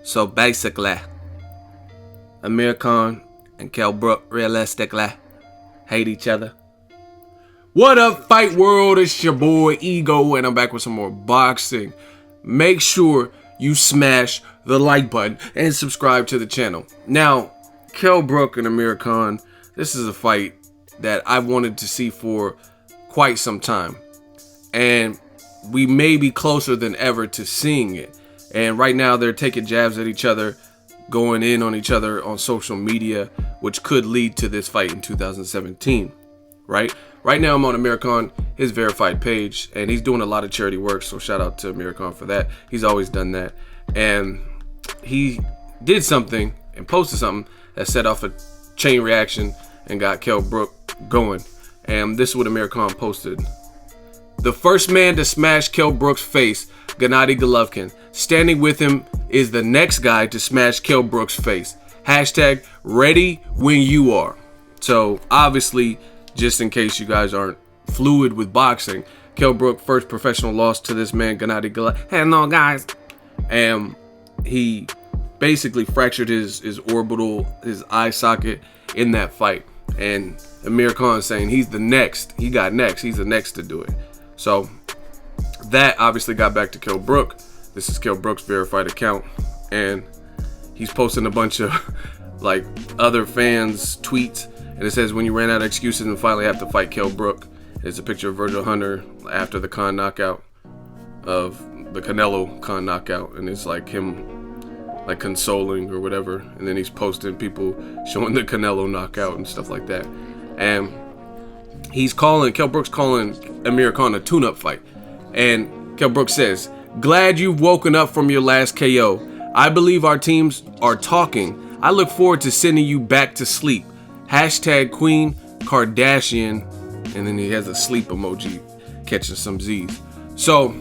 So basically, Amir Khan and Kell Brook realistically hate each other. What up, Fight World? It's your boy Ego, and I'm back with some more boxing. Make sure you smash the like button and subscribe to the channel. Now, Kell Brook and Amir Khan, this is a fight that I've wanted to see for quite some time. And we may be closer than ever to seeing it. And right now they're taking jabs at each other, going in on each other on social media, which could lead to this fight in 2017, right? Right now I'm on Amir Khan, his verified page, and he's doing a lot of charity work, so shout out to Amir Khan for that. He's always done that. And he did something and posted something that set off a chain reaction and got Kell Brook going. And this is what Amir Khan posted. The first man to smash Kell Brook's face, Gennady Golovkin. Standing with him is the next guy to smash Kell Brook's face. Hashtag ready when you are. So obviously, just in case you guys aren't fluid with boxing, Kell Brook first professional loss to this man, Gennady Golovkin. Hello guys. And he basically fractured his orbital, his eye socket in that fight. And Amir Khan saying he's the next. He got next. He's the next to do it. So that obviously got back to Kell Brook. This is Kell Brook's verified account, and he's posting a bunch of like other fans' tweets, and it says, when you ran out of excuses and finally have to fight Kell Brook. It's a picture of Virgil Hunter after the Khan knockout, of the Canelo Khan knockout, and it's like him like consoling or whatever, and then he's posting people showing the Canelo knockout and stuff like that. And Kell Brook's calling Amir Khan a tune-up fight. And Kell Brook says, glad you've woken up from your last KO. I believe our teams are talking. I look forward to sending you back to sleep. Hashtag Queen Kardashian. And then he has a sleep emoji catching some Z's. So,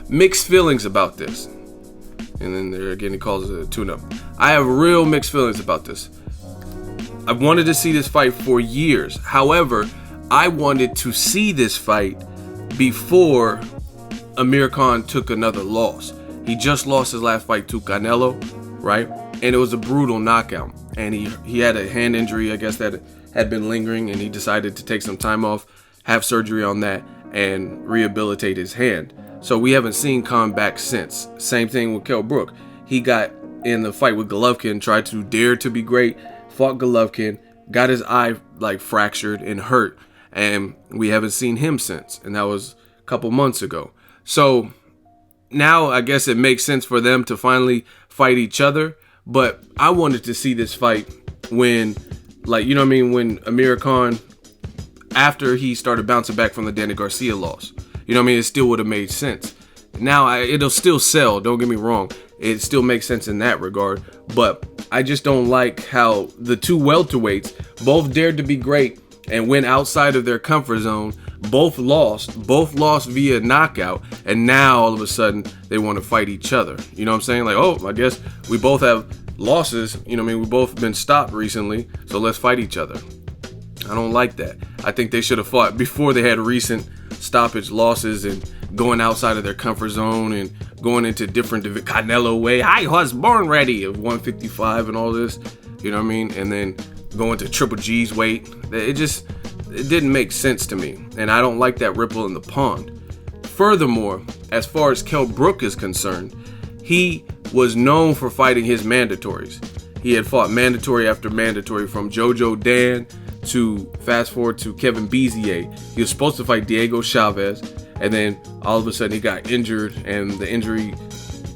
mixed feelings about this. And then there again, he calls it a tune-up. I have real mixed feelings about this. I've wanted to see this fight for years. However, I wanted to see this fight before Amir Khan took another loss. He just lost his last fight to Canelo, right? And it was a brutal knockout. And he had a hand injury, I guess, that had been lingering, and he decided to take some time off, have surgery on that, and rehabilitate his hand. So we haven't seen Khan back since. Same thing with Kell Brook. He got in the fight with Golovkin, tried to dare to be great, fought Golovkin, got his eye like fractured and hurt. And we haven't seen him since. And that was a couple months ago. So now I guess it makes sense for them to finally fight each other. But I wanted to see this fight when, like, you know what I mean? When Amir Khan, after he started bouncing back from the Danny Garcia loss. You know what I mean? It still would have made sense. Now it'll still sell. Don't get me wrong. It still makes sense in that regard. But I just don't like how the two welterweights both dared to be great and went outside of their comfort zone, both lost via knockout, and now all of a sudden they want to fight each other. You know what I'm saying? Like, oh, I guess we both have losses. You know what I mean? We've both been stopped recently, so let's fight each other. I don't like that. I think they should have fought before they had recent stoppage losses and going outside of their comfort zone and going into different Canelo way. I was born ready of 155 and all this. You know what I mean? And then going to Triple G's weight. It didn't make sense to me, and I don't like that ripple in the pond. Furthermore, as far as Kell Brook is concerned, he was known for fighting his mandatories. He had fought mandatory after mandatory, from Jojo Dan to fast forward to Kevin Bezier. He was supposed to fight Diego Chavez, and then all of a sudden he got injured, and the injury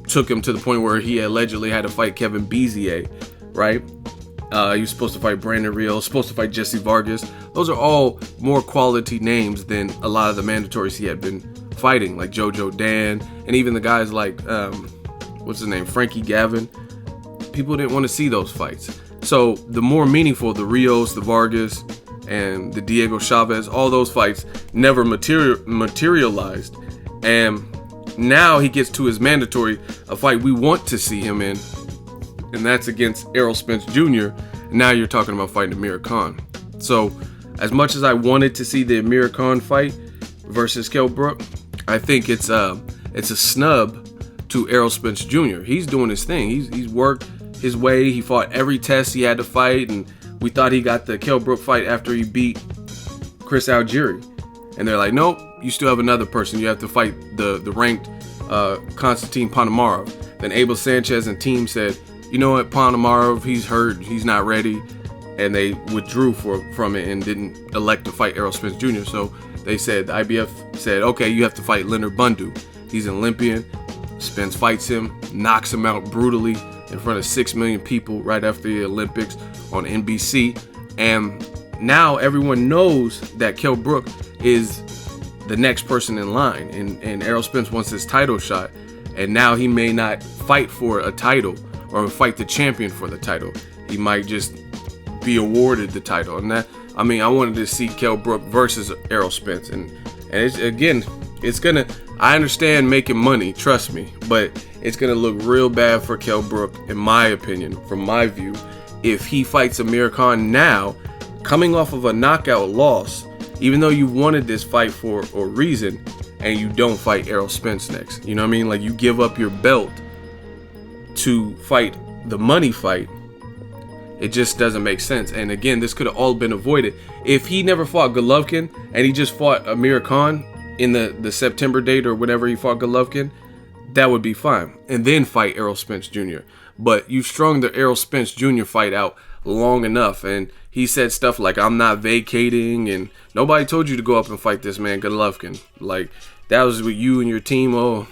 took him to the point where he allegedly had to fight Kevin Bezier, right? He was supposed to fight Brandon Rios, supposed to fight Jesse Vargas. Those are all more quality names than a lot of the mandatories he had been fighting, like Jojo Dan, and even the guys like, what's his name, Frankie Gavin. People didn't want to see those fights. So the more meaningful, the Rios, the Vargas, and the Diego Chavez, all those fights never materialized. And now he gets to his mandatory, a fight we want to see him in, and that's against Errol Spence Jr. And now you're talking about fighting Amir Khan. So as much as I wanted to see the Amir Khan fight versus Kell Brook, I think it's a snub to Errol Spence Jr. He's doing his thing. He's worked his way. He fought every test he had to fight, and we thought he got the Kell Brook fight after he beat Chris Algieri. And they're like, nope, you still have another person. You have to fight the ranked Konstantin Ponomarev. Then Abel Sanchez and team said, you know what, Ponomarev, he's hurt, he's not ready. And they withdrew from it and didn't elect to fight Errol Spence Jr. So they said, the IBF said, okay, you have to fight Leonard Bundu. He's an Olympian. Spence fights him, knocks him out brutally in front of 6 million people right after the Olympics on NBC. And now everyone knows that Kell Brook is the next person in line, and Errol Spence wants his title shot, and now he may not fight for a title or fight the champion for the title. He might just be awarded the title. And that, I mean, I wanted to see Kell Brook versus Errol Spence, and it's, again, it's gonna, I understand making money, trust me, but it's gonna look real bad for Kell Brook, in my opinion, from my view, if he fights Amir Khan now, coming off of a knockout loss, even though you wanted this fight for a reason, and you don't fight Errol Spence next. You know what I mean? Like, you give up your belt to fight the money fight. It just doesn't make sense. And again, this could have all been avoided if he never fought Golovkin and he just fought Amir Khan in the September date or whatever he fought Golovkin. That would be fine. And then fight Errol Spence Jr. But you strung the Errol Spence Jr. fight out long enough, and he said stuff like, I'm not vacating, and nobody told you to go up and fight this man Golovkin. Like, that was with you and your team. Oh,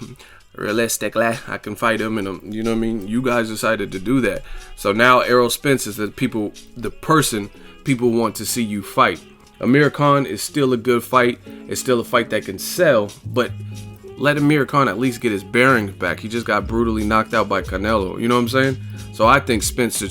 realistically, I can fight him, and you know what I mean? You guys decided to do that. So now Errol Spence is the person people want to see you fight. Amir Khan is still a good fight. It's still a fight that can sell, but let Amir Khan at least get his bearings back. He just got brutally knocked out by Canelo. You know what I'm saying? So I think Spence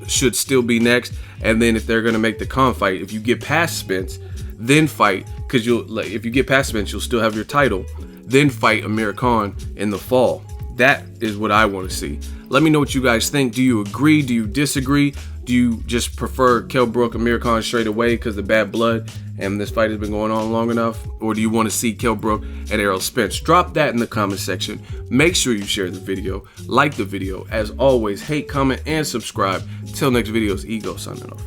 should still be next. And then if they're going to make the Khan fight, if you get past Spence, then fight. Because if you get past Spence, you'll still have your title. Then fight Amir Khan in the fall. That is what I want to see. Let me know what you guys think. Do you agree? Do you disagree? Do you just prefer Kell Brook, Amir Khan straight away because of bad blood and this fight has been going on long enough? Or do you want to see Kell Brook and Errol Spence? Drop that in the comment section. Make sure you share the video, like the video. As always, hate, comment, and subscribe. Till next video, it's Ego signing off.